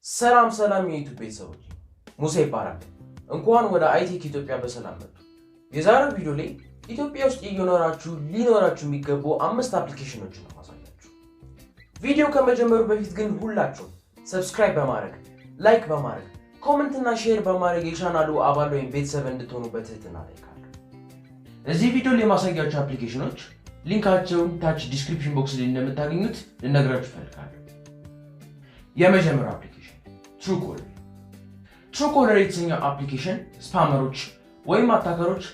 ሰላም የዩቲዩብ ቤተሰቦች ሙሴ ይባላል። እንኳን ወደ አይቴክ ኢትዮጵያ በሰላም መጡ። የዛሬው ቪዲዮ ላይ ኢትዮጵያ ውስጥ ሊኖራችሁ የሚገቡ 5 አፕሊኬሽኖችን ነው ማሳያችሁ። ቪዲዮ ከመጀመሩ በፊት ግን ሁላችሁ ሰብስክራይብ በማድረግ ላይክ በማድረግ ኮሜንት እና ሼር በማድረግ የቻናሉ አባል ወይም ቤተሰብ እንድትሆኑ በትህትና እጠይቃለሁ። እዚህ ቪዲዮ ላይ ማሳያችሁ አፕሊኬሽኖች ሊንካቸውን ታች ዲስክሪፕሽን ቦክስ ላይ እንደምታገኙት ልነግራችሁ ፈልጋለሁ። የመጀመሪያው አፕሊኬሽን ትሩኮለር የተሰኘው አፕሊኬሽን ስፓመሮች ወይም አታከሮች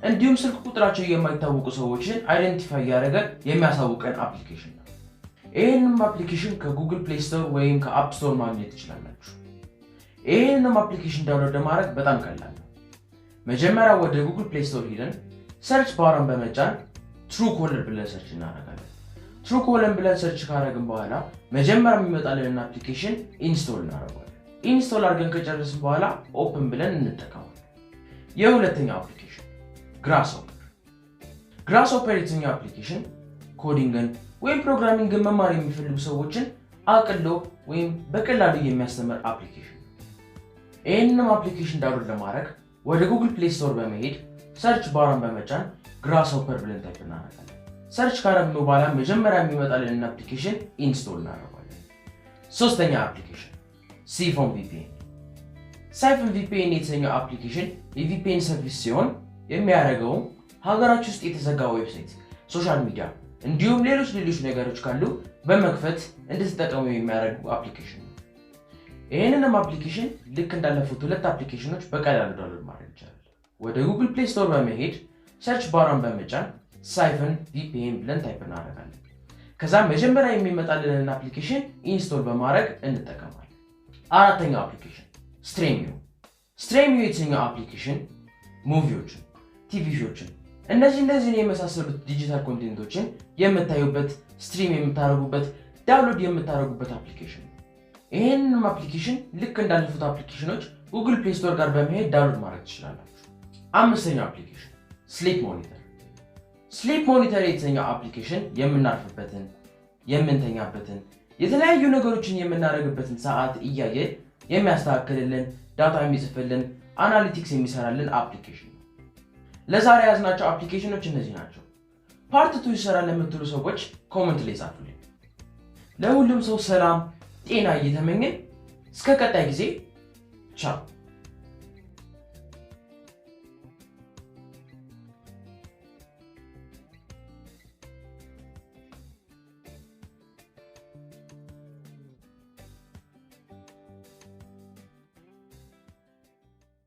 እንዲሁም ስልክ ቁጥራቸው የማይታወቁ ሰዎችን አይደንቲፋይ ያደረገ የሚያሳውቀን አፕሊኬሽን ነው። ይህንም አፕሊኬሽን ከጉግል ፕሌይ ስቶር ወይም ከአፕ ስቶር ማግኘት ትችላላችሁ። ይህንም አፕሊኬሽን ዳውንሎድ ለማድረግ በጣም ቀላል ነው። መጀመሪያ ወደ ጉግል ፕሌይ ስቶር ሄደን ሰርች ባርን በመጫን ትሩኮለር ብለን ሰርች እናደርጋለን። ትሩኮለር ብለን ሰርች ካደረግን በኋላ መጀመሪያ የሚመጣልን አፕሊኬሽን ኢንስቶል እናደርጋለን። ኢንስቶል አድርገን ከጨረስን በኋላ ኦፕን ብለን እንጠቀማለን። የሁለተኛው አፕሊኬሽን ግራስሆፐር የተሰኘው አፕሊኬሽን ኮዲንግን ወይም ፕሮግራሚንግን መማር የሚፈልጉ ሰዎችን አቅሎ ወይም በቀላሉ የሚያስተምር አፕሊኬሽን ነው። ይህንም አፕሊኬሽን ዳውንሎድ ለማድረግ ወደ ጉግል ፕሌይ ስቶር በመሄድ ሰርች ባርን በመጫን ግራስሆፐር ብለን ታይፕ እናደርጋለን። ሰርች ካደረግን በኋላ መጀመሪያ የሚመጣልን አፕሊኬሽን ኢንስቶል እናደርጋለን። ሶስተኛ አፕሊኬሽን ሳይፎን ቪፒኤን የተሰኘው አፕሊኬሽን የቪፒኤን ሰርቪስ ሲሆን የሚያደርገው ሀገራችን ውስጥ የተዘጋ ዌብሳይት፣ ሶሻል ሚዲያ እንዲሁም ሌሎች ነገሮች ካሉ በመክፈት እንድትጠቀሙ የሚያደርግ አፕሊኬሽን ነው። ይህንንም አፕሊኬሽን ልክ እንዳለፉት 2 አፕሊኬሽኖች በቀላሉ ዳውንሎድ ማድረግ ይቻላል። ወደ ጉግል ፕሌይ ስቶር በመሄድ ሰርች ባርን በመጫን ሳይፎን ቪፒኤን ብለን ታይፕ እናደርጋለን። ከዛ መጀመሪያ የሚመጣልን አፕሊኬሽን ኢንስቶል በማድረግ እንጠቀማለን። አራተኛው አፕሊኬሽን ስትሪሚዮ የተሰኘው አፕሊኬሽን ሙቪዎችን፣ ቲቪ ሾዎችን እነዚህ የመሳሰሉት ዲጂታል ኮንቴንቶችን የምታዩበት፣ ስትሪም የምታደርጉበት፣ ዳውንሎድ የምታደርጉበት አፕሊኬሽን ነው። ይህንንም አፕሊኬሽን ልክ እንዳለፉት አፕሊኬሽኖች ጉግል ፕሌይ ስቶር ጋር በመሄድ ዳውንሎድ ማድረግ ትችላላችሁ። አምስተኛው አፕሊኬሽን ስሊፕ ሞኒተር የተሰኘው አፕሊኬሽን የምናርፍበትን፣ የምንተኛበትን፣ የተለያዩ ነገሮችን የምናደርግበትን ሰዓት እያየ የሚያስተካክልልን፣ ዳታ የሚጽፍልን፣ አናሊቲክስ የሚሰራልን አፕሊኬሽን ነው። ለዛሬ ያዝናቸው አፕሊኬሽኖች እነዚህ ናቸው። ፓርት 2 ይሰራል ለምትሉ ሰዎች ኮሜንት ላይ ጻፉልኝ። ለሁሉም ሰው ሰላም ጤና እየተመኘን እስከ ቀጣይ ጊዜ ቻው።